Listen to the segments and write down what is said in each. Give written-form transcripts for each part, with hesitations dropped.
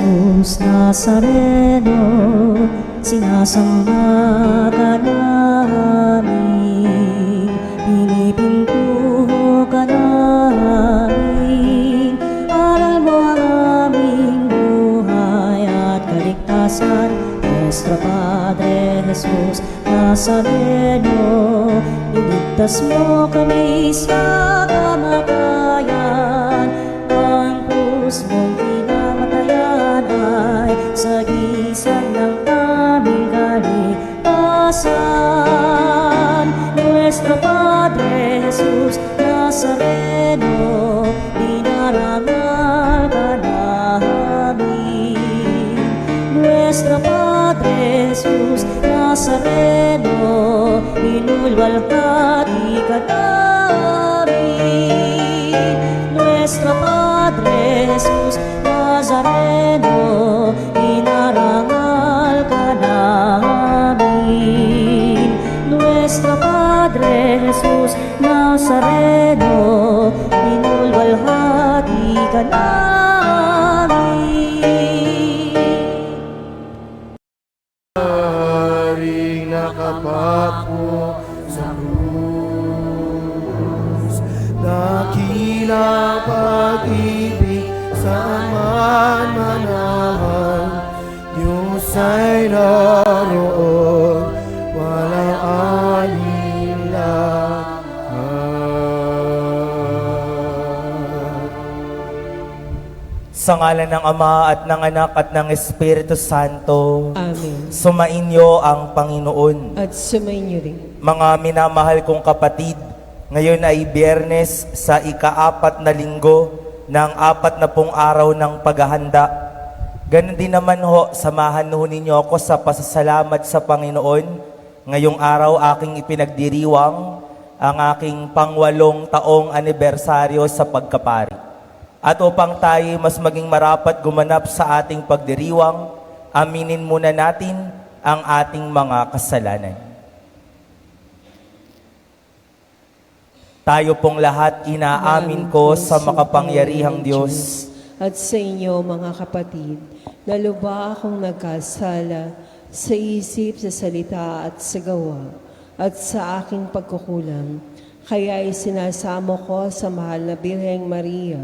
Jesus Nazareno, sinasamba ka namin, pinipintuho ka namin. Aral mo ang aming buhay at kaligtasan, Nuestro Padre Jesus Nazareno, iligtas mo kami sa kamatayan. Ang krus mong pinamatayan ay sagisag ng aming kaligtasan. Nuestro Padre Jesus Nazareno, dinarangal ka namin. Nuestro Padre Jesus Nazareno, inulwalhati ka namin. Nuestro Padre Jesus Nazareno, inarangal ka namin. Nuestro Padre Jesus Nazareno, inulwalhati ka namin. Nakapako sa krus, dakilang pag-ibig sa manmanahan. Diyos ay naroon, walang alinlangan. Sa ngalan ng Ama at ng Anak at ng Espiritu Santo. Amen. Sumainyo ang Panginoon. At sumainyo rin. Mga minamahal kong kapatid, ngayon ay Biyernes sa ika-4 na linggo ng 40 araw ng paghahanda. Ganon din naman ho, samahan ho ninyo ako sa pasasalamat sa Panginoon. Ngayong araw aking ipinagdiriwang ang aking pang-8 taong anibersaryo sa pagkapari. At upang tayo mas maging marapat gumanap sa ating pagdiriwang, aminin muna natin ang ating mga kasalanan. Tayo pong lahat inaamin ko sa makapangyarihang Diyos. At sa inyo mga kapatid, na lubha akong nagkasala sa isip, sa salita at sa gawa, at sa aking pagkukulang. Kaya isinasamo ko sa mahal na Birheng Maria,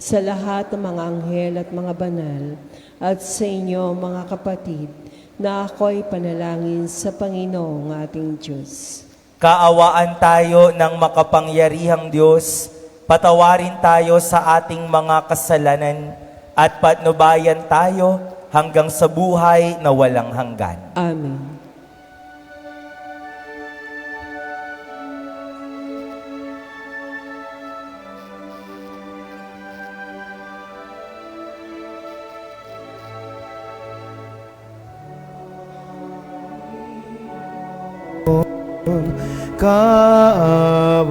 sa lahat ng mga anghel at mga banal, at sa inyo mga kapatid, na ako'y panalangin sa Panginoong ating Diyos. Kaawaan tayo ng makapangyarihang Diyos, patawarin tayo sa ating mga kasalanan, at patnubayan tayo hanggang sa buhay na walang hanggan. Amen.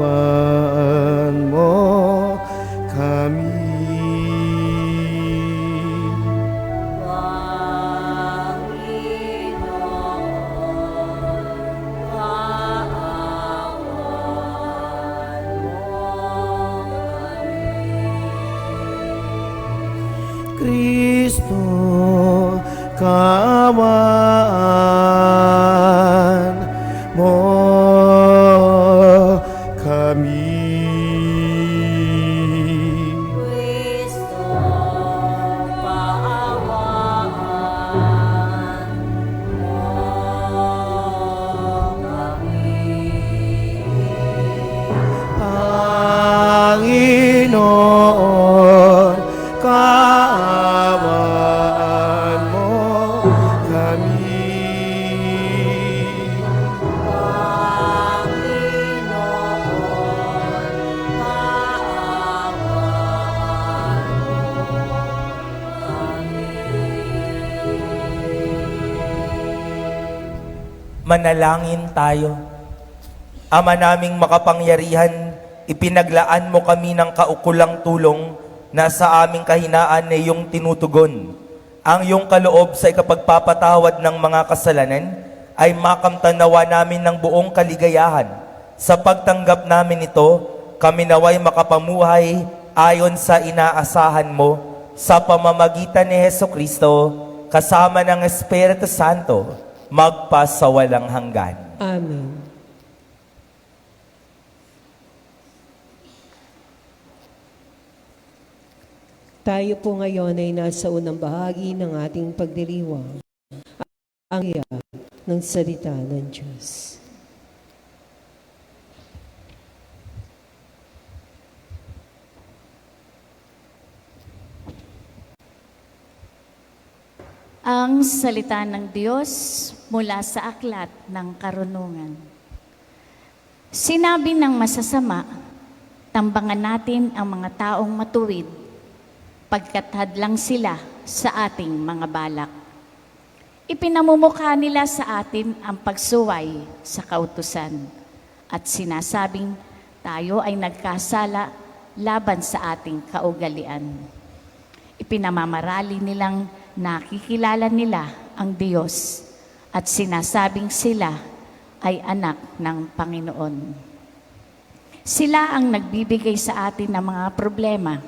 Kaawaan mo kami. Kristo, kaawaan mo kami. Kristo, kaawaan mo kami. Panginoon, kaawaan mo kami. Manalangin tayo. Ama naming makapangyarihan, ipinaglaan mo kami ng kaukulang tulong na sa aming kahinaan ay iyong tinutugon. Ang iyong kaloob sa ikapagpapatawad ng mga kasalanan ay makamtanawa namin ng buong kaligayahan. Sa pagtanggap namin ito, kami naway makapamuhay ayon sa inaasahan mo sa pamamagitan ni Hesukristo, kasama ng Espiritu Santo, magpasawalang hanggan. Amen. Tayo po ngayon ay nasa unang bahagi ng ating pagdiriwang, ang iyak ng salita ng Diyos. Ang salita ng Diyos mula sa aklat ng karunungan. Sinabi ng masasama, tambangan natin ang mga taong matuwid, pagkat hadlang sila sa ating mga balak. Ipinamumukha nila sa atin ang pagsuway sa kautusan at sinasabing tayo ay nagkasala laban sa ating kaugalian. Ipinamamarali nilang nakikilala nila ang Diyos at sinasabing sila ay anak ng Panginoon. Sila ang nagbibigay sa atin ng mga problema.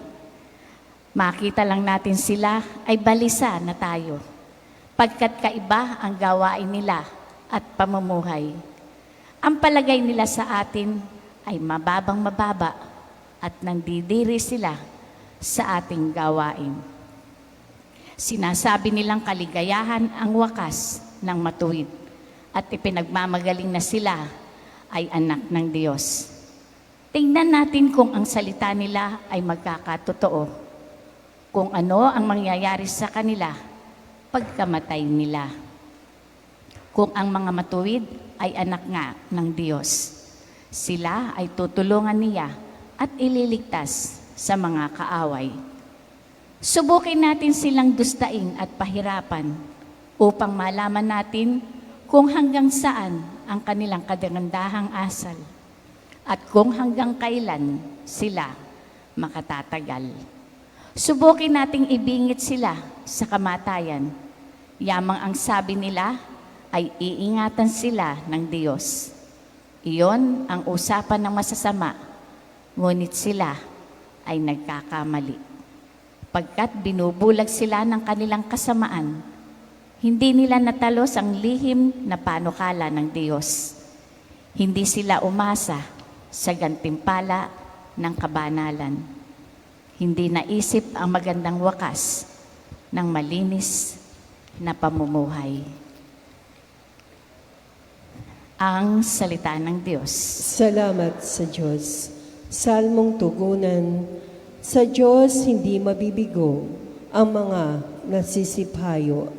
Makita lang natin sila ay balisa na tayo, pagkat kaiba ang gawain nila at pamumuhay. Ang palagay nila sa atin ay mababang mababa at nandidiri sila sa ating gawain. Sinasabi nilang kaligayahan ang wakas ng matuwid at ipinagmamagaling na sila ay anak ng Diyos. Tingnan natin kung ang salita nila ay magkakatotoo, kung ano ang mangyayari sa kanila pagkamatay nila. Kung ang mga matuwid ay anak nga ng Diyos, sila ay tutulungan niya at ililigtas sa mga kaaway. Subukin natin silang dustain at pahirapan upang malaman natin kung hanggang saan ang kanilang kagandahang asal at kung hanggang kailan sila makatatagal. Subukin nating ibingit sila sa kamatayan. Yamang ang sabi nila ay iingatan sila ng Diyos. Iyon ang usapan ng masasama, ngunit sila ay nagkakamali. Pagkat binubulag sila ng kanilang kasamaan, hindi nila natalos ang lihim na panukala ng Diyos. Hindi sila umasa sa gantimpala ng kabanalan. Hindi naisip ang magandang wakas ng malinis na pamumuhay. Ang salita ng Diyos. Salamat sa Diyos. Salmong tugunan, sa Diyos hindi mabibigo ang mga nasisiphayo.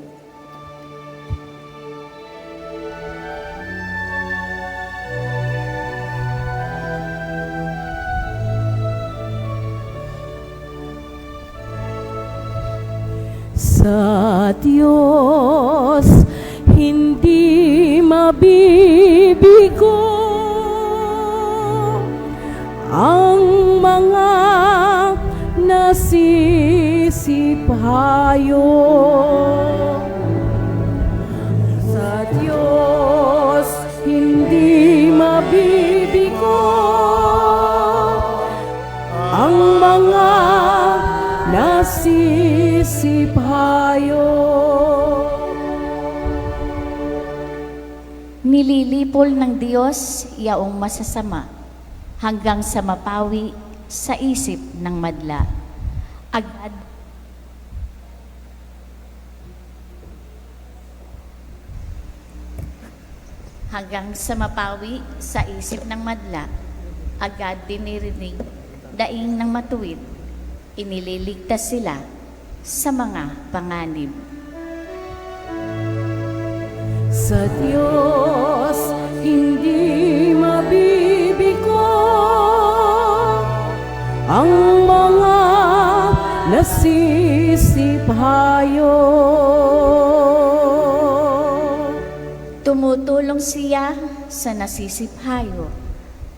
Sa Diyos hindi mabibigo ang mga nasisiphayo. Sa Diyos hindi mabibigo ang mga nasisiphayo. Nililipol ng Diyos yaong masasama hanggang sa mapawi sa isip ng madla. Agad hanggang sa mapawi sa isip ng madla, agad dinirinig daing ng matuwid, inililigtas sila sa mga panganib. Sa Diyos hindi mabibigo ang mga nasisiphayo. Tumutulong siya sa nasisiphayo.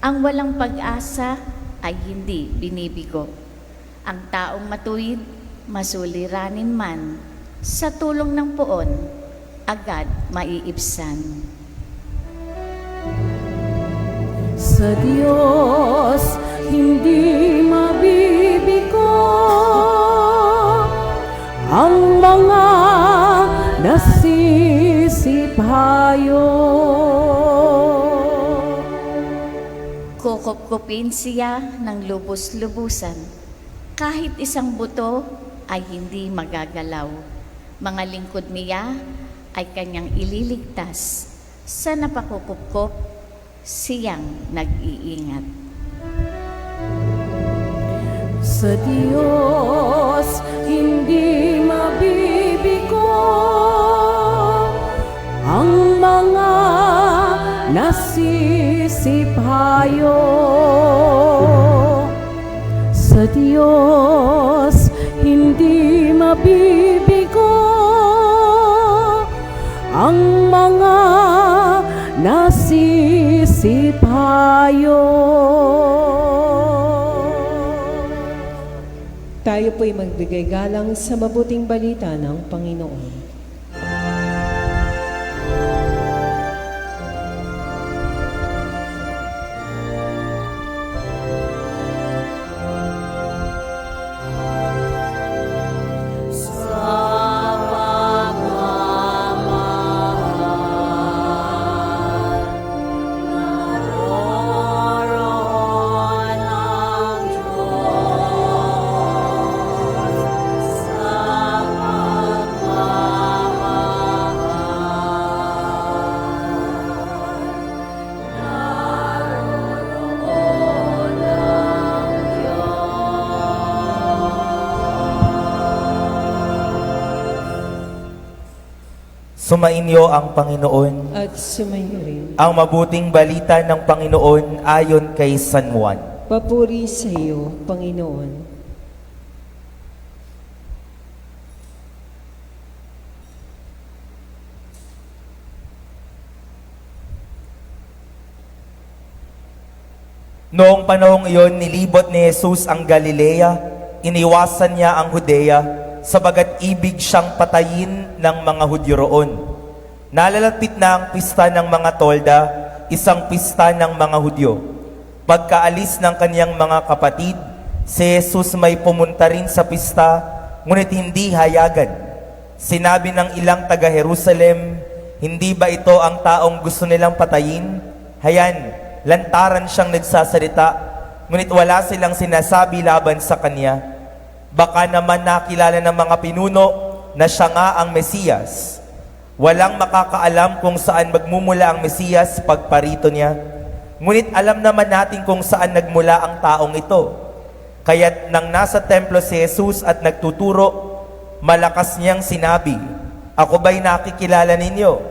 Ang walang pag-asa ay hindi binibigo. Ang taong matuwid, masuliranin man, sa tulong ng poon, agad maiibsan. Sa Diyos hindi mabibigo hayo. Kukupkupin siya ng lubos-lubusan. Kahit isang buto ay hindi magagalaw. Mga lingkod niya ay kanyang ililigtas. Sa napakukupkop, siyang nag-iingat. Sa Diyos hindi mabibigo ang mga nasisiphayo. Sa Diyos hindi mabibigo ang mga nasisiphayo. Tayo po'y magbigay galang sa mabuting balita ng Panginoon. Sumainyo ang Panginoon. At sumayo rin. Ang mabuting balita ng Panginoon ayon kay San Juan. Papuri sa iyo, Panginoon. Noong panahong iyon, nilibot ni Jesus ang Galilea, iniwasan niya ang Judea, sabagat ibig siyang patayin ng mga Hudyo roon. Nalalapit na ang pista ng mga tolda, isang pista ng mga Hudyo. Pagkaalis ng kaniyang mga kapatid, si Jesus may pumunta rin sa pista, ngunit hindi hayagan. Sinabi ng ilang taga-Jerusalem, hindi ba ito ang taong gusto nilang patayin? Hayan, lantaran siyang nagsasalita, ngunit wala silang sinasabi laban sa kanya. Baka naman nakilala ng mga pinuno na siya nga ang Mesiyas. Walang makakaalam kung saan magmumula ang Mesiyas pagparito niya. Ngunit alam naman natin kung saan nagmula ang taong ito. Kaya't nang nasa templo si Jesus at nagtuturo, malakas niyang sinabi, "Ako ba'y nakikilala ninyo?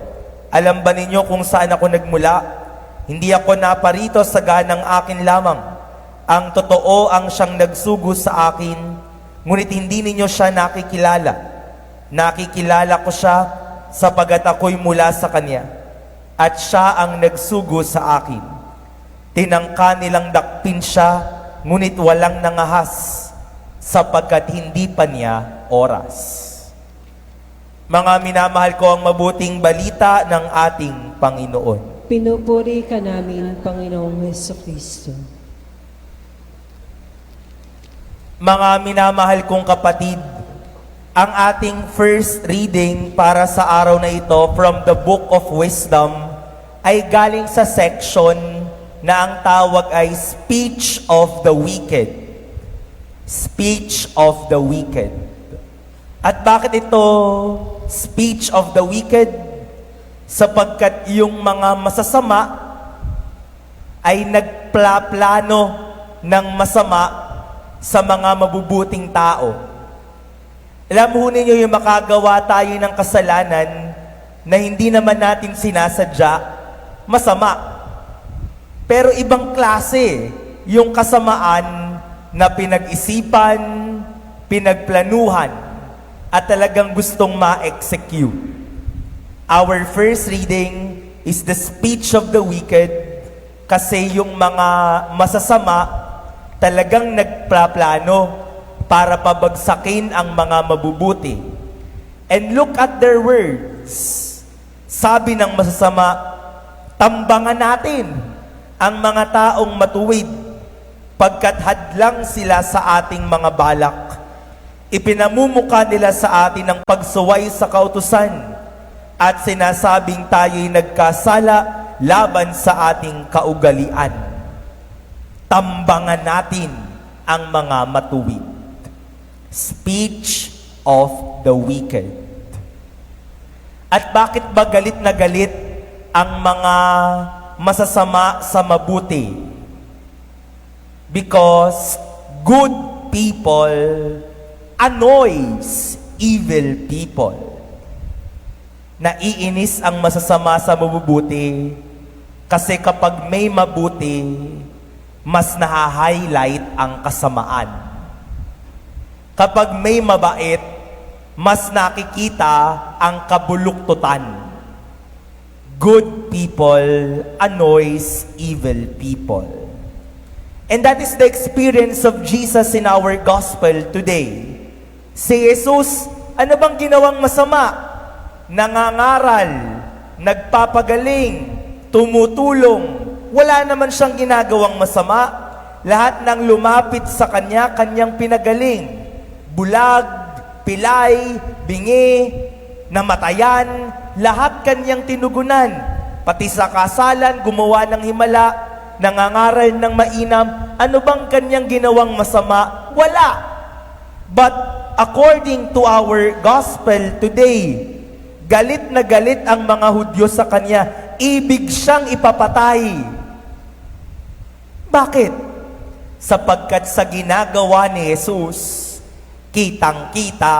Alam ba ninyo kung saan ako nagmula? Hindi ako naparito sa ganang akin lamang. Ang totoo ang siyang nagsugo sa akin, ngunit hindi ninyo siya nakikilala. Nakikilala ko siya sapagat ako'y mula sa Kanya, at siya ang nagsugo sa akin. Tinangka nilang dakpin siya, ngunit walang nangahas, sapagkat hindi pa niya oras." Mga minamahal ko, ang mabuting balita ng ating Panginoon. Pinupuri ka namin, Panginoong Jesucristo. Mga minamahal kong kapatid, ang ating first reading para sa araw na ito from the Book of Wisdom ay galing sa section na ang tawag ay Speech of the Wicked. Speech of the Wicked. At bakit ito Speech of the Wicked? Sapagkat yung mga masasama ay nagplaplano ng masama sa mga mabubuting tao. Alam mo ninyo, yung makagawa tayo ng kasalanan na hindi naman natin sinasadya, masama. Pero ibang klase yung kasamaan na pinag-isipan, pinagplanuhan, at talagang gustong ma-execute. Our first reading is the speech of the wicked, kasi yung mga masasama talagang nagplaplano para pabagsakin ang mga mabubuti. And look at their words. Sabi ng masasama, "Tambangan natin ang mga taong matuwid, pagkat hadlang sila sa ating mga balak. Ipinamumuka nila sa atin ang pagsuway sa kautusan, at sinasabing tayo'y nagkasala laban sa ating kaugalian. Tambangan natin ang mga matuwid. Speech of the wicked. At bakit ba galit na galit ang mga masasama sa mabuti? Because good people annoys evil people. Naiinis ang masasama sa mabubuti kasi kapag may mabuti, mas naha-highlight ang kasamaan. Kapag may mabait, mas nakikita ang kabuluktutan. Good people annoys evil people. And that is the experience of Jesus in our gospel today. Si Jesus, ano bang ginawang masama? Nangangaral, nagpapagaling, tumutulong. Wala naman siyang ginagawang masama. Lahat ng lumapit sa kanya, kanyang pinagaling. Bulag, pilay, bingi, namatayan, lahat kanyang tinugunan. Pati sa kasalan, gumawa ng himala, nangangaral ng mainam. Ano bang kanyang ginawang masama? Wala. But according to our gospel today, galit na galit ang mga Hudyo sa kanya. Ibig siyang ipapatay. Bakit? Sapagkat sa ginagawa ni Jesus, kitang-kita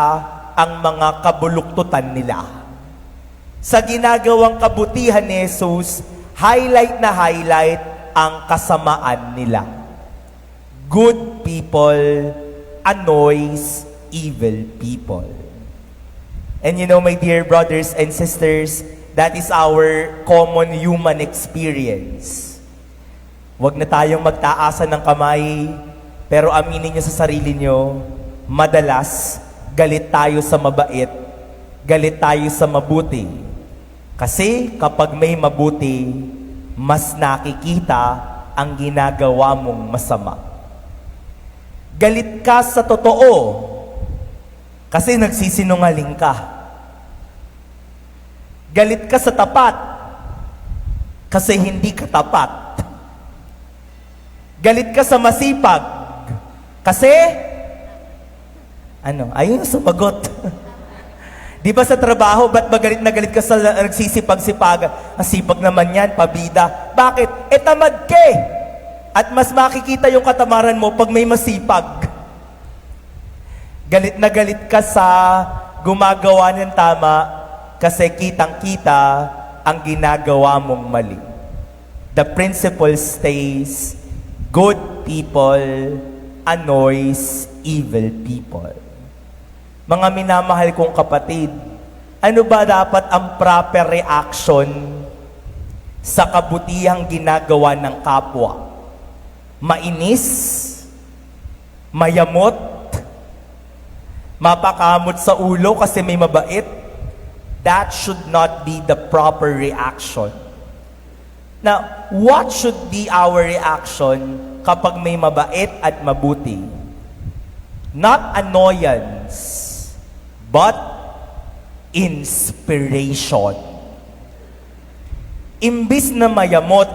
ang mga kabuluktutan nila. Sa ginagawang kabutihan ni Jesus, highlight na highlight ang kasamaan nila. Good people annoys evil people. And you know, my dear brothers and sisters, that is our common human experience. Huwag na tayong magtaasan ng kamay, pero aminin nyo sa sarili nyo, madalas, galit tayo sa mabait, galit tayo sa mabuti. Kasi kapag may mabuti, mas nakikita ang ginagawa mong masama. Galit ka sa totoo, kasi nagsisinungaling ka. Galit ka sa tapat, kasi hindi ka tapat. Galit ka sa masipag, kasi ayun sumagot. Di ba sa trabaho, ba't ba galit na galit ka sa nagsisipag-sipag? Ang sipag naman yan, pabida. Bakit? Tamad ka eh. At mas makikita yung katamaran mo pag may masipag. Galit na galit ka sa gumagawa ng tama kasi kitang-kita ang ginagawa mong mali. The principle stays, good people annoys evil people. Mga minamahal kong kapatid, ano ba dapat ang proper reaction sa kabutihang ginagawa ng kapwa? Mainis? Mayamot? Mapakamot sa ulo kasi may mabait? That should not be the proper reaction. Now, what should be our reaction kapag may mabait at mabuti? Not annoyance, but inspiration. Imbis na mayamot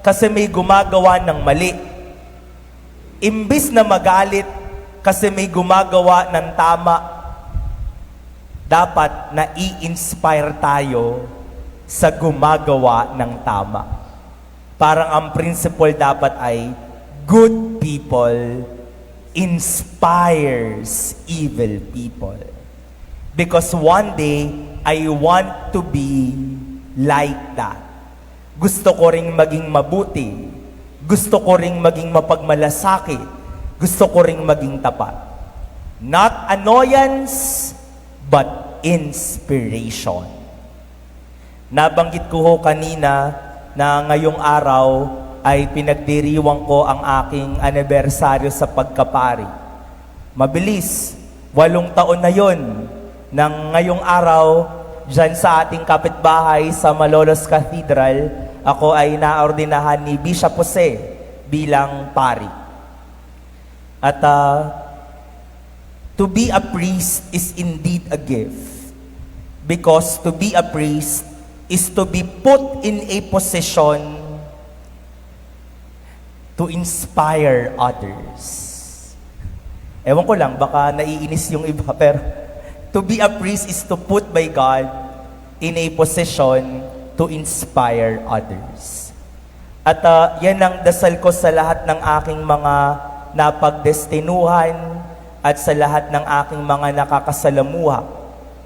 kasi may gumagawa ng mali, imbis na magalit kasi may gumagawa ng tama, dapat na i-inspire tayo sa gumagawa ng tama. Parang ang principle dapat ay good people inspires evil people. Because one day, I want to be like that. Gusto ko ring maging mabuti. Gusto ko ring maging mapagmalasakit. Gusto ko ring maging tapat. Not annoyance, but inspiration. Nabanggit ko ho kanina na ngayong araw ay pinagdiriwang ko ang aking anibersaryo sa pagkapari. Mabilis, 8 taon na yon. Nang ngayong araw, dyan sa ating kapitbahay sa Malolos Cathedral, ako ay naordinahan ni Bishop Jose bilang pari. At to be a priest is indeed a gift. Because to be a priest is to be put in a position to inspire others. Ewan ko lang, baka naiinis yung iba, pero to be a priest is to put by God in a position to inspire others. At yan ang dasal ko sa lahat ng aking mga napagdestinuhan at sa lahat ng aking mga nakakasalamuha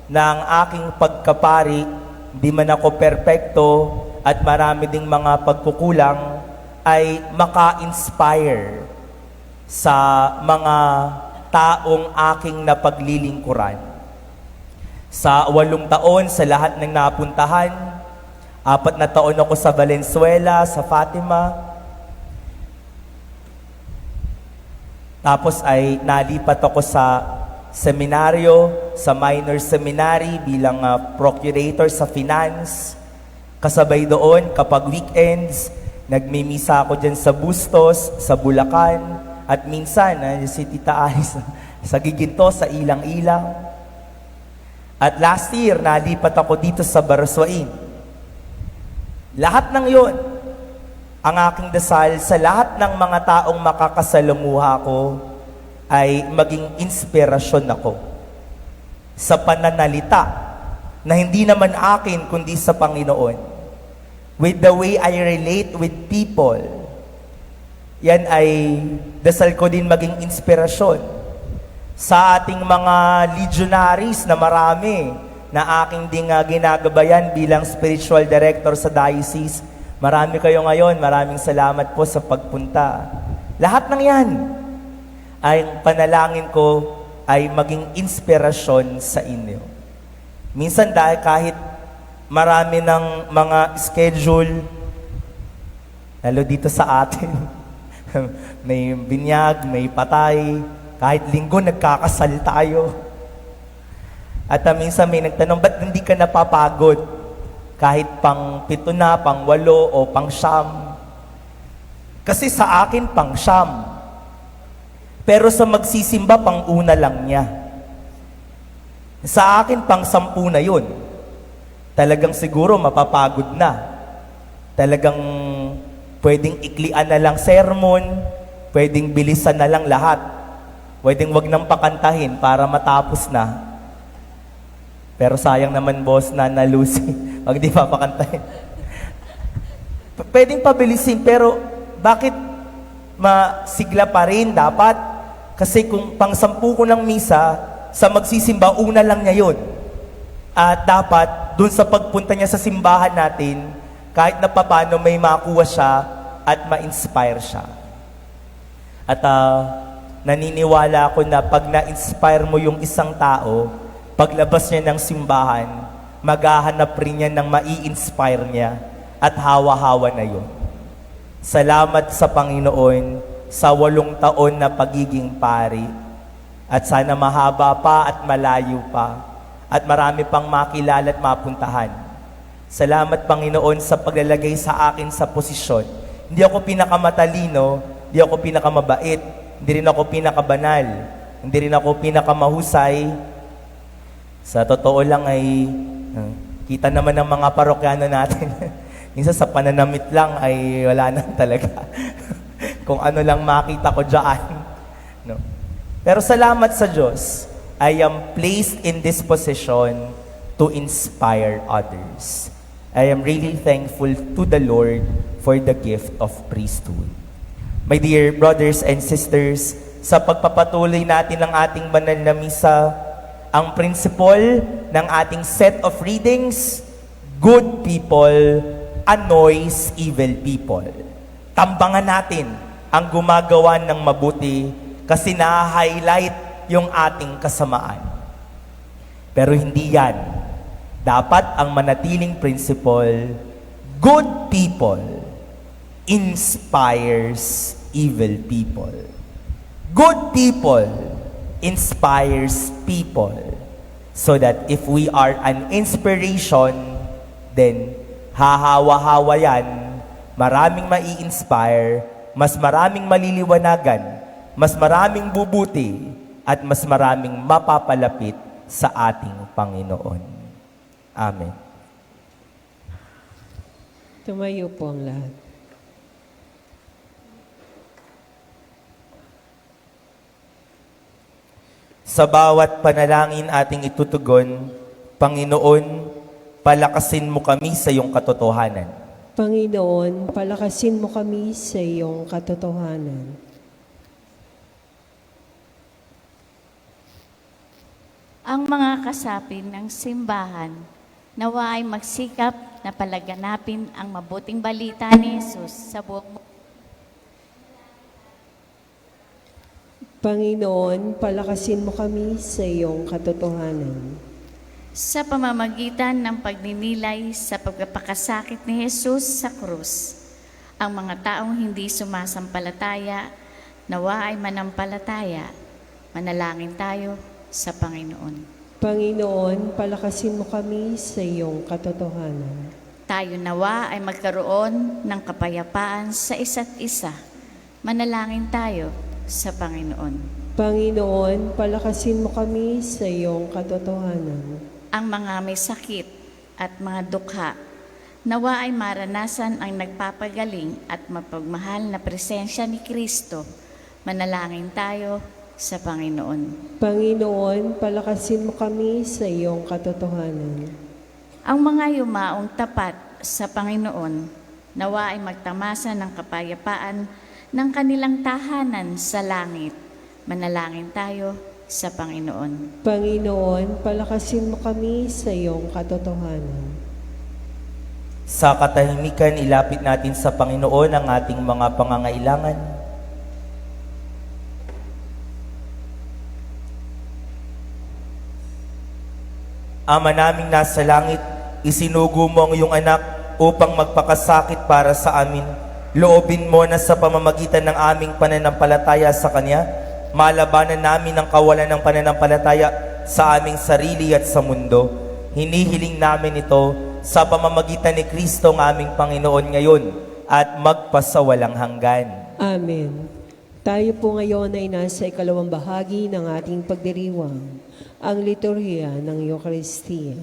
na ang aking pagkapari, di man ako perpekto at marami ding mga pagkukulang, ay maka-inspire sa mga taong aking napaglilingkuran. Sa 8 taon, sa lahat ng napuntahan, 4 na taon ako sa Valenzuela, sa Fatima. Tapos ay nalipat ako sa seminaryo, sa minor seminary bilang procurator sa finance. Kasabay doon, kapag weekends, nagmimisa ako dyan sa Bustos, sa Bulacan, at minsan, si Tita Alice, sa Giginto, sa Ilang-Ilang. At last year, nalipat ako dito sa Baraswain. Lahat ng yon, ang aking dasal sa lahat ng mga taong makakasalamuha ko ay maging inspirasyon ako sa pananalita na hindi naman akin kundi sa Panginoon. With the way I relate with people, yan ay dasal ko din maging inspirasyon sa ating mga legionaries na marami na aking ding ginagabayan bilang spiritual director sa diocese. Marami kayo ngayon. Maraming salamat po sa pagpunta. Lahat ng yan ay panalangin ko ay maging inspirasyon sa inyo. Minsan dahil kahit marami ng mga schedule, lalo dito sa atin, may binyag, may patay, kahit linggo nagkakasal tayo. At minsan may nagtanong, ba't hindi ka napapagod? Kahit pang 7 na, pang 8 o pang 9. Kasi sa akin pang 9. Pero sa magsisimba, pang 1 lang niya. Sa akin pang 10 na yun. Talagang siguro mapapagod na. Talagang pwedeng iklian na lang sermon, pwedeng bilisan na lang lahat. Pwedeng wag nang pakantahin para matapos na. Pero sayang naman, boss, na Lucy, wag di papakantahin. Pwedeng pabilisin, pero bakit masigla pa rin dapat? Kasi kung pang 10 ko ng misa, sa magsisimba, 1 lang niya yun. At dapat, dun sa pagpunta niya sa simbahan natin, kahit na papano may makuha siya at ma-inspire siya. At naniniwala ako na pag na-inspire mo yung isang tao, paglabas niya ng simbahan, maghahanap rin niya ng mai-inspire niya at hawa-hawa na yun. Salamat sa Panginoon sa 8 taon na pagiging pari at sana mahaba pa at malayo pa at marami pang makilala at mapuntahan. Salamat, Panginoon, sa paglalagay sa akin sa posisyon. Hindi ako pinakamatalino, hindi ako pinakamabait, hindi rin ako pinakabanal, hindi rin ako pinakamahusay. Sa totoo lang ay kita naman ng mga parokyano natin. Minsan sa pananamit lang ay wala na talaga. Kung ano lang makita ko dyan. No? Pero salamat sa Diyos, I am placed in this position to inspire others. I am really thankful to the Lord for the gift of priesthood. My dear brothers and sisters, sa pagpapatuloy natin ng ating banal na misa, ang principle ng ating set of readings, good people annoys evil people. Tambangan natin ang gumagawa ng mabuti kasi na-highlight yung ating kasamaan. Pero hindi yan. Dapat ang manatiling principle, good people inspires evil people. Good people inspires people. So that if we are an inspiration, then hahawa-hawa yan, maraming mai-inspire, mas maraming maliliwanagan, mas maraming bubuti, at mas maraming mapapalapit sa ating Panginoon. Amen. Tumayo po ang lahat. Sa bawat panalangin ating itutugon, Panginoon, palakasin mo kami sa iyong katotohanan. Panginoon, palakasin mo kami sa iyong katotohanan. Ang mga kasapi ng simbahan nawa ay magsikap na palaganapin ang mabuting balita ni Jesus sa buong mundo. Panginoon, palakasin mo kami sa iyong katotohanan. Sa pamamagitan ng pagninilay sa pagpapakasakit ni Jesus sa krus, ang mga taong hindi sumasampalataya, nawa ay manampalataya. Manalangin tayo sa Panginoon. Panginoon, palakasin mo kami sa iyong katotohanan. Tayo nawa ay magkaroon ng kapayapaan sa isa't isa. Manalangin tayo sa Panginoon. Panginoon, palakasin mo kami sa iyong katotohanan. Ang mga may sakit at mga dukha, nawa ay maranasan ang nagpapagaling at mapagmahal na presensya ni Kristo. Manalangin tayo sa Panginoon. Panginoon, palakasin mo kami sa iyong katotohanan. Ang mga yumaong tapat sa Panginoon, nawa ay magtamasa ng kapayapaan ng kanilang tahanan sa langit. Manalangin tayo sa Panginoon. Panginoon, palakasin mo kami sa iyong katotohanan. Sa katahimikan, ilapit natin sa Panginoon ang ating mga pangangailangan. Ama naming nasa langit, isinugo mo ang iyong anak upang magpakasakit para sa amin. Loobin mo na sa pamamagitan ng aming pananampalataya sa Kanya, malabanan namin ang kawalan ng pananampalataya sa aming sarili at sa mundo. Hinihiling namin ito sa pamamagitan ni Kristo ang aming Panginoon ngayon at magpasawalang hanggan. Amen. Tayo po ngayon ay nasa ikalawang bahagi ng ating pagdiriwang, ang liturhiya ng Eucharistia.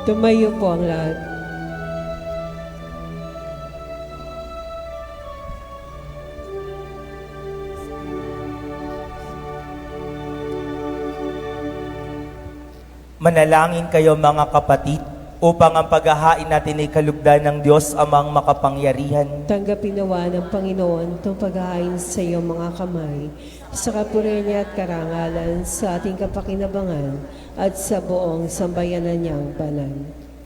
Tumayo po ang lahat. Manalangin kayo mga kapatid, upang ang paghahain natin ay kalugdan ng Diyos amang makapangyarihan. Tanggapin nawa ng Panginoon itong paghahain sa iyong mga kamay, sa kapurihan niya at karangalan, sa ating kapakinabangan, at sa buong sambayanan niyang banal.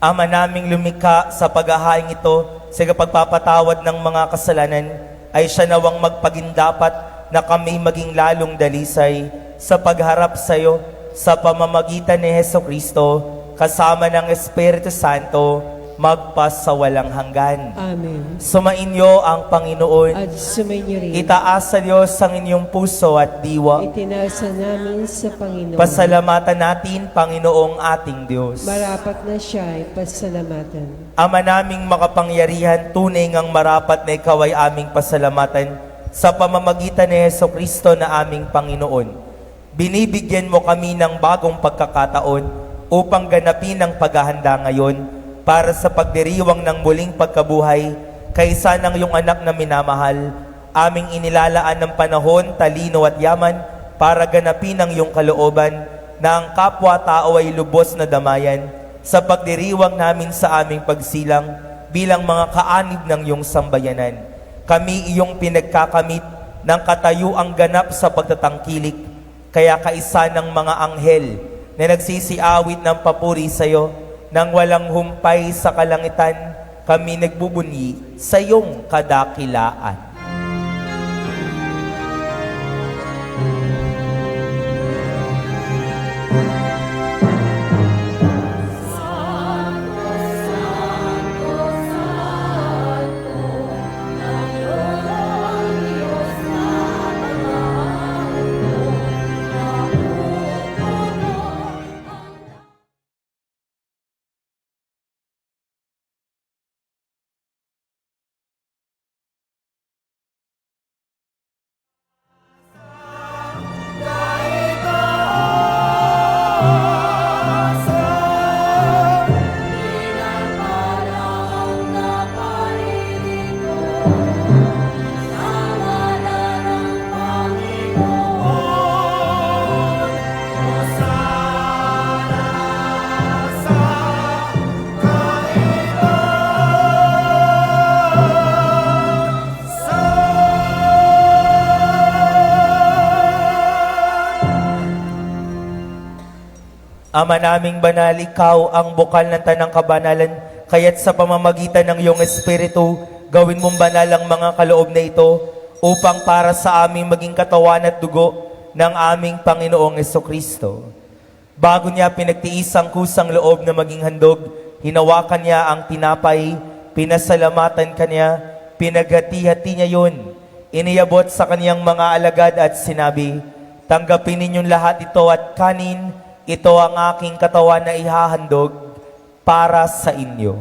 Ama naming lumikha, sa paghahain ito, sa pagpapatawad ng mga kasalanan, ay siya nawang magpagindapat na kami maging lalong dalisay sa pagharap sa iyo, sa pamamagitan ni Hesukristo, kasama ng Espiritu Santo, magpasawalang hanggan. Amen. Sumainyo ang Panginoon. At sumainyo rin. Itaas sa Diyos ang inyong puso at diwa. Itinasa namin sa Panginoon. Pasalamatan natin, Panginoong ating Diyos. Marapat na siya ay pasalamatan. Ama naming makapangyarihan, tunay ngang marapat na ikaw ay aming pasalamatan sa pamamagitan ni Hesukristo na aming Panginoon. Binibigyan mo kami ng bagong pagkakataon upang ganapin ang paghahanda ngayon para sa pagdiriwang ng muling pagkabuhay kaysa ng iyong anak na minamahal, aming inilalaan ng panahon, talino at yaman para ganapin ang iyong kalooban na ang kapwa-tao ay lubos na damayan sa pagdiriwang namin sa aming pagsilang bilang mga kaanib ng iyong sambayanan. Kami iyong pinagkakamit ng katayuang ganap sa pagtatangkilik, kaya kaisa ng mga anghel na nagsisiawit ng papuri sa iyo, nang walang humpay sa kalangitan, kami nagbubunyi sa iyong kadakilaan. Ama naming banal, ikaw ang bukal ng tanang kabanalan, kaya't sa pamamagitan ng iyong Espiritu, gawin mong banal ang mga kaloob na ito upang para sa aming maging katawan at dugo ng aming Panginoong Hesukristo. Bago niya pinagtiis ang kusang loob na maging handog, hinawakan niya ang tinapay, pinasalamatan kanya, pinaghati-hati niya yun, iniyabot sa kaniyang mga alagad at sinabi, "Tanggapin ninyong lahat ito at kanin, ito ang aking katawan na ihahandog para sa inyo."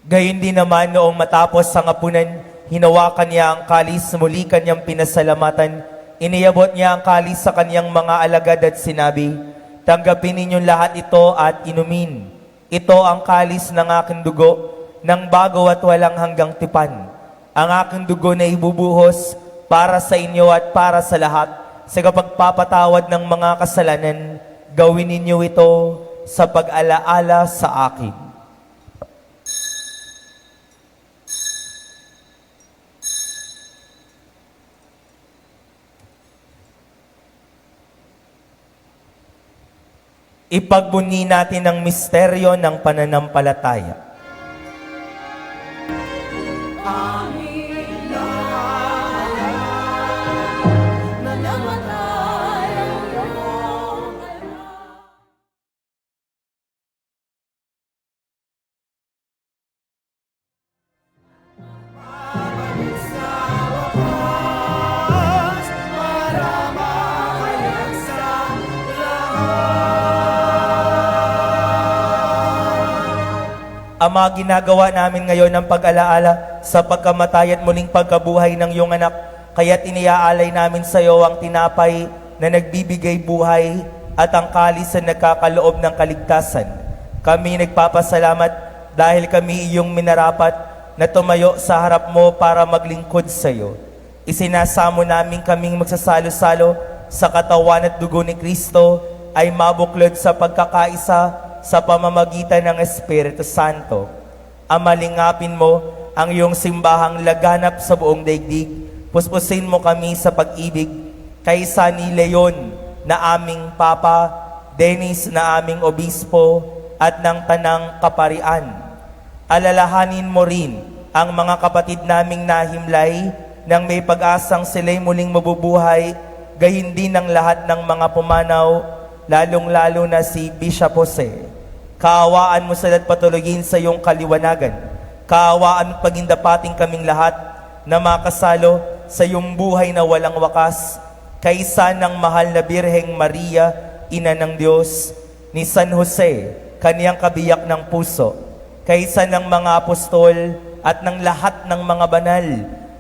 Gayon din naman noong matapos ang hapunan, hinawakan niya ang kalis, muli kanyang pinasalamatan, iniyabot niya ang kalis sa kanyang mga alagad at sinabi, "Tanggapin ninyong lahat ito at inumin. Ito ang kalis ng aking dugo, ng bago at walang hanggang tipan. Ang aking dugo na ibubuhos para sa inyo at para sa lahat sa kapagpapatawad ng mga kasalanan. Gawin ninyo ito sa pag-alaala sa akin." Ipagbunyi natin ang misteryo ng pananampalataya. Ama, ginagawa namin ngayon ang pag-alaala sa pagkamatay at muling pagkabuhay ng iyong anak. Kaya't iniaalay namin sa iyo ang tinapay na nagbibigay buhay at ang kalis na nagkakaloob ng kaligtasan. Kami nagpapasalamat dahil kami iyong minarapat na tumayo sa harap mo para maglingkod sa iyo. Isinasamo namin kaming magsasalo-salo sa katawan at dugo ni Kristo ay mabuklod sa pagkakaisa sa pamamagitan ng Espiritu Santo. Amalingapin mo ang iyong simbahang laganap sa buong daigdig. Puspusin mo kami sa pag-ibig kaysa ni Leon na aming Papa, Dennis na aming Obispo, at ng Tanang Kaparian. Alalahanin mo rin ang mga kapatid naming nahimlay nang may pag-asang sila'y muling mabubuhay, gayon din ang lahat ng mga pumanaw, lalong-lalo na si Bishop Jose. Kaawaan mo sila at patuloyin sa iyong kaliwanagan. Kaawaan mo pagindapating kaming lahat na makasalo sa iyong buhay na walang wakas, kaysa ng mahal na Birheng Maria, Ina ng Diyos, ni San Jose, kaniyang kabiyak ng puso, kaysa ng mga apostol at ng lahat ng mga banal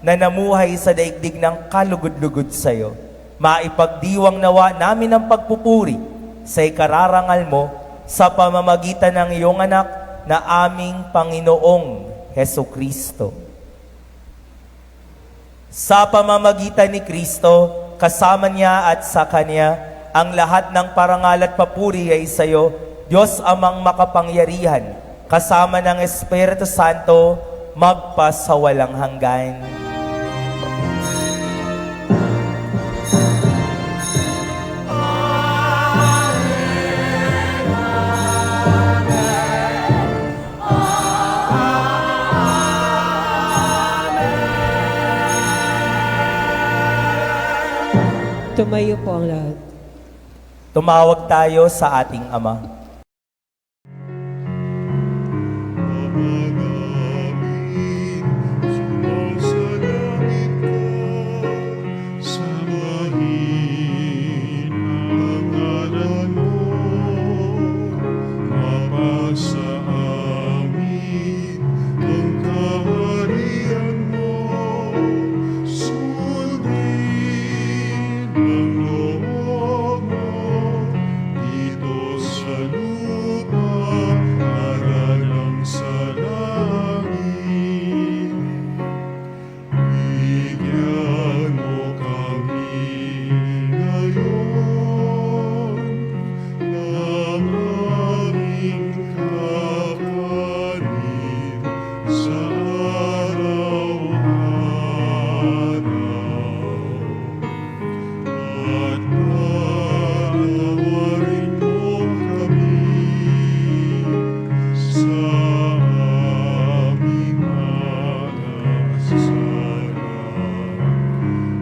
na namuhay sa daigdig ng kalugod-lugod sa iyo. Maipagdiwang nawa namin ang pagpupuri sa ikararangal mo sa pamamagitan ng iyong anak na aming Panginoong Heso Kristo. Sa pamamagitan ni Kristo, kasama niya at sa Kanya, ang lahat ng parangal at papuri ay sa iyo, Diyos amang makapangyarihan, kasama ng Espiritu Santo, magpasawalang hanggan. Tumayo po ang lahat. Tumawag tayo sa ating Ama. Mamagamin, sumasalangit ka, sambahin ang ngalan mo, mapasa amin ang kaharian mo, sundin ang loob mo, dito sa lupa, paralang sa langit. Bigyan mo kami ngayon ng aming kakanin sa araw-araw. At patawarin mo kami sa aming mga kasalanan,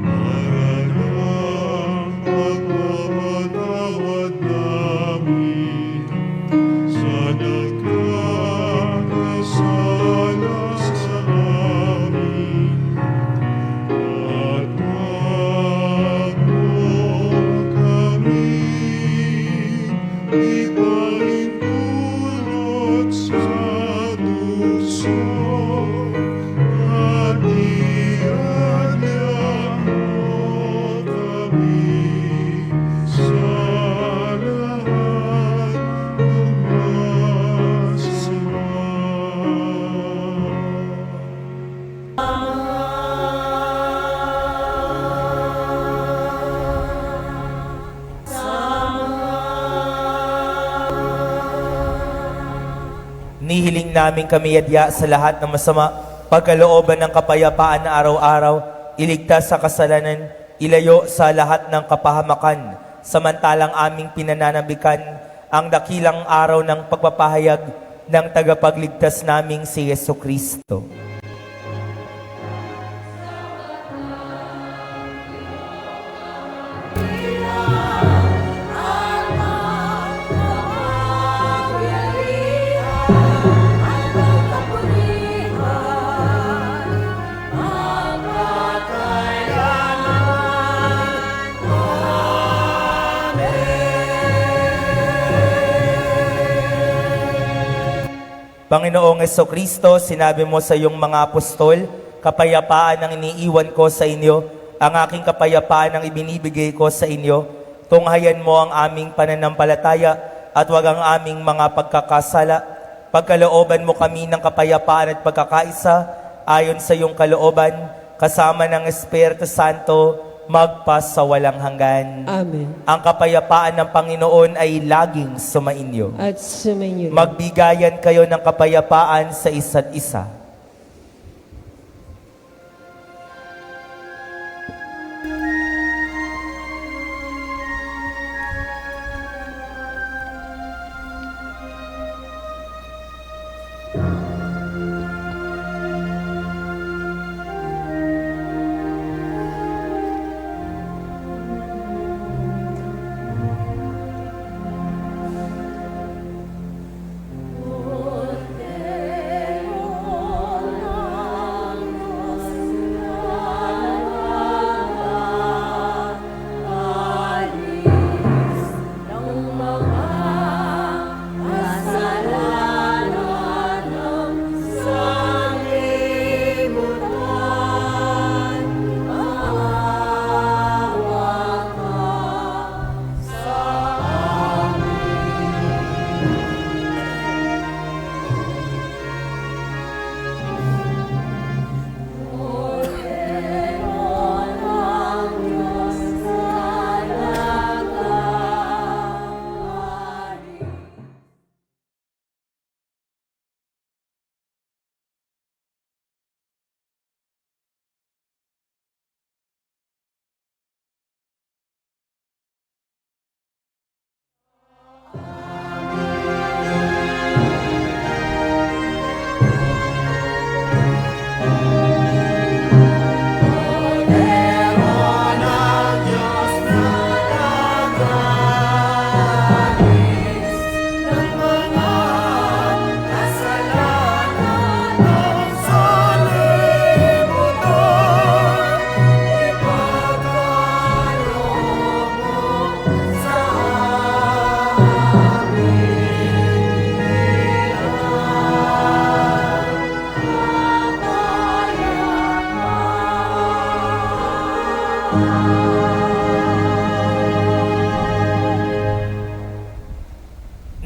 para ng pagpapatawad namin sa nagkakasala sa amin. At wag mo kami ipahintulot sa tukso, at iadya mo kami sa lahat ng masama. Nihiling namin kami adya sa lahat ng masama, pagkalooban ng kapayapaan na araw-araw, iligtas sa kasalanan, ilayo sa lahat ng kapahamakan, samantalang aming pinananabikan ang dakilang araw ng pagpapahayag ng tagapagligtas naming si Yesu Kristo. Panginoong Jesucristo, sinabi mo sa iyong mga apostol, kapayapaan ang iniiwan ko sa inyo, ang aking kapayapaan ang ibinibigay ko sa inyo. Tunghayan mo ang aming pananampalataya at wag ang aming mga pagkakasala. Pagkalooban mo kami ng kapayapaan at pagkakaisa ayon sa iyong kalooban, kasama ng Espiritu Santo, magpasawalang hanggan. Amen. Ang kapayapaan ng Panginoon ay laging sumainyo. At sumainyo rin. Magbigayan kayo ng kapayapaan sa isa't isa.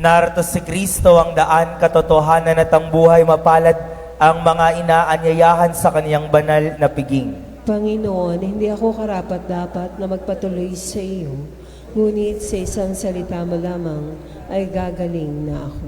Narito si Kristo ang daan, katotohanan at ang buhay, mapalad ang mga inaanyayahan sa kaniyang banal na piging. Panginoon, hindi ako karapat-dapat na magpatuloy sa iyo, ngunit sa isang salita mo lamang ay gagaling na ako.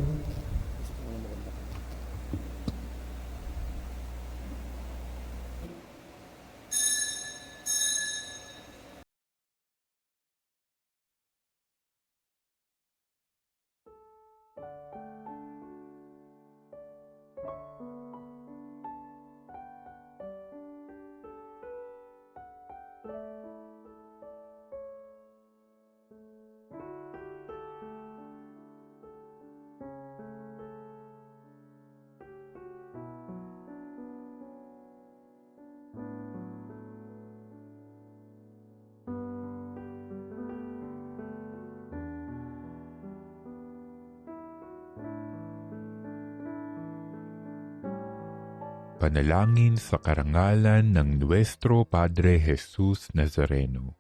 Panalangin sa karangalan ng Nuestro Padre Jesus Nazareno.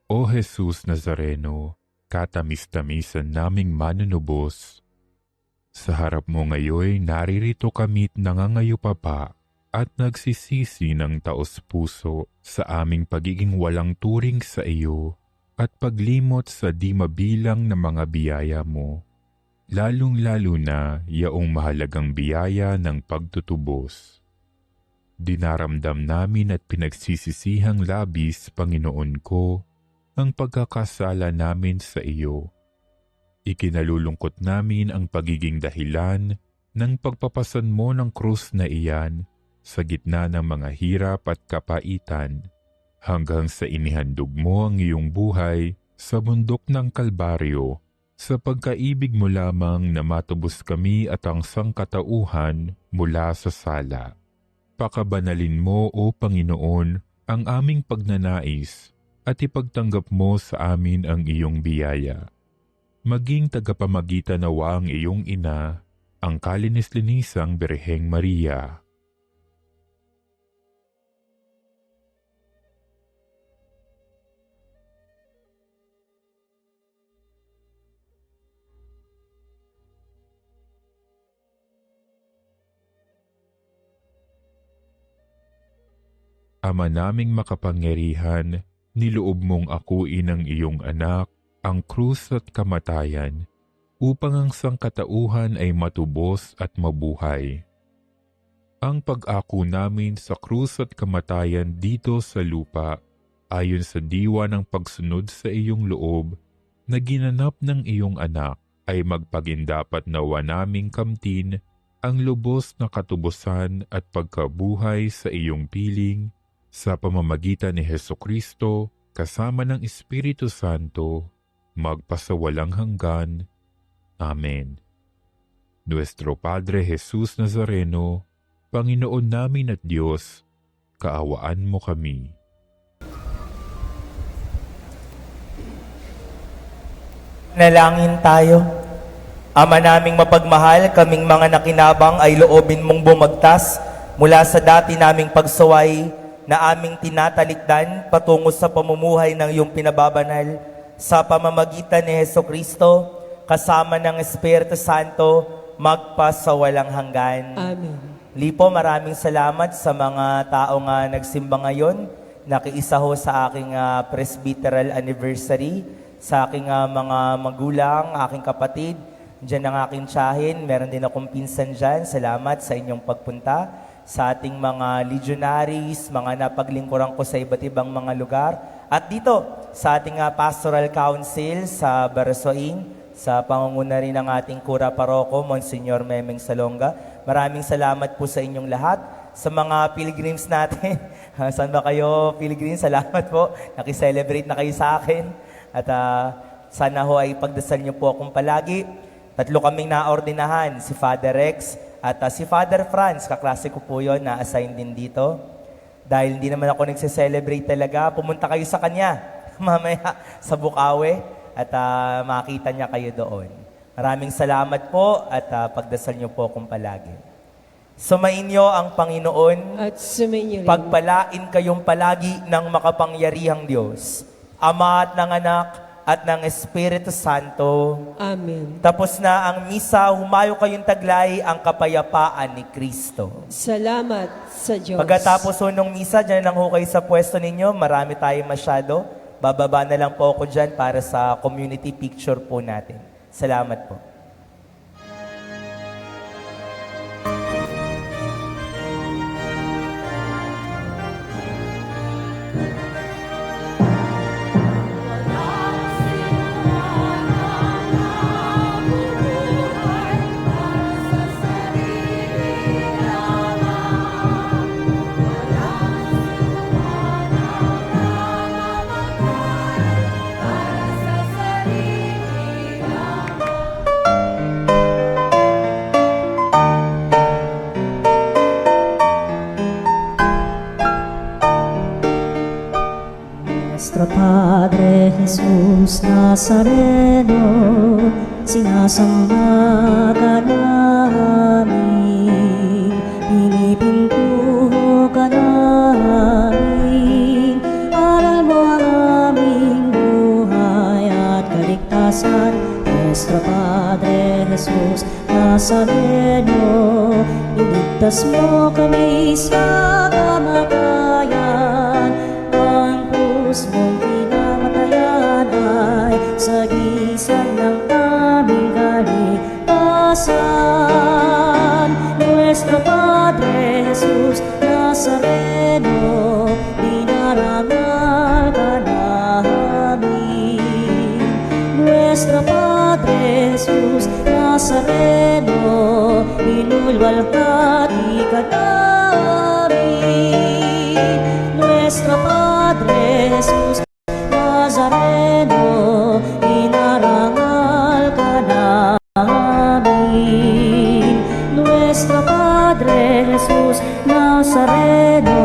O Jesus Nazareno, katamis-tamisan naming manunubos, sa harap mo ngayoy naririto kami't nangangayupapa at nagsisisi ng taos-puso sa aming pagiging walang turing sa iyo at paglimot sa di mabilang na mga biyaya mo. Lalong-lalo na yaong mahalagang biyaya ng pagtutubos. Dinaramdam namin at pinagsisisihang labis, Panginoon ko, ang pagkakasala namin sa iyo. Ikinalulungkot namin ang pagiging dahilan ng pagpapasan mo ng krus na iyan sa gitna ng mga hirap at kapaitan, hanggang sa inihandog mo ang iyong buhay sa bundok ng Kalbaryo, sa pagkaibig mo lamang na matubos kami at ang sangkatauhan mula sa sala. Pakabanalin mo, O Panginoon, ang aming pagnanais at ipagtanggap mo sa amin ang iyong biyaya. Maging tagapamagitan nawa ang iyong ina, ang kalinis-linisang Birheng Maria. Ama naming makapangyarihan, niloob mong akuin ang iyong anak, ang krus at kamatayan, upang ang sangkatauhan ay matubos at mabuhay. Ang pag-ako namin sa krus at kamatayan dito sa lupa, ayon sa diwa ng pagsunod sa iyong loob, na ginanap ng iyong anak, ay magpagindapat nawa naming kamtin ang lubos na katubusan at pagkabuhay sa iyong piling, sa pamamagitan ni Hesukristo, kasama ng Espiritu Santo, magpasawalang hanggan. Amen. Nuestro Padre Jesus Nazareno, Panginoon namin at Diyos, kaawaan mo kami. Nalangin tayo. Ama naming mapagmahal, kaming mga nakinabang ay loobin mong bumagtas mula sa dati naming pagsuway na aming tinatalikdan patungo sa pamumuhay ng iyong pinababanal sa pamamagitan ni Hesukristo, kasama ng Espiritu Santo, magpasawalang hanggan. Amen. Lipo, maraming salamat sa mga taong nagsimba ngayon. Nakiisa ho sa aking presbyteral anniversary, sa aking mga magulang, aking kapatid, dyan ang aking tiyahin. Meron din akong pinsan dyan. Salamat sa inyong pagpunta. Sa ating mga legionaries, mga napaglingkuran ko sa iba't ibang mga lugar. At dito, sa ating Pastoral Council sa Barasoing, sa pangunguna rin ng ating Kura Paroko, Monsignor Memeng Salonga. Maraming salamat po sa inyong lahat. Sa mga pilgrims natin, saan ba kayo pilgrims? Salamat po. Nakiselebrate na kayo sa akin. At sana ho ay pagdasal niyo po akong palagi. 3 kaming naordinahan, si Father Rex at si Father Franz, kaklase ko po yun, na-assign din dito. Dahil hindi naman ako nagse-celebrate talaga, pumunta kayo sa kanya mamaya sa Bukawi at makita niya kayo doon. Maraming salamat po at pagdasal niyo po akong palagi. Sumainyo ang Panginoon, At sumainyo rin. pagpalain kayong palagi ng makapangyarihang Diyos, Ama at ng Anak at ng Espiritu Santo. Amen. Tapos na ang misa, humayo kayong taglay ang kapayapaan ni Kristo. Salamat sa Diyos. Pagkatapos ho nung misa, dyan lang ho kayo sa pwesto ninyo. Marami tayo masyado. Bababa na lang po ako dyan para sa community picture po natin. Salamat po. Nuestro Padre Jesús Nazareno, sinasamba ka namin, pinipintuho ka namin, aral mo ang aming buhay at kaligtasan. Nuestro Padre Jesús Nazareno, iligtas mo kami sa kamatayan. Ang krus mong pinamatayan ay sagisag ng aming kaligtasan. Nuestro Padre Jesus Nazareno, dinarangal ka namin. Nuestro Padre Jesus Nazareno, inulwalhati ka namin. Nuestro Padre Jesus Nazareno, inarangal ka namin. Nuestro Padre Jesus Nazareno,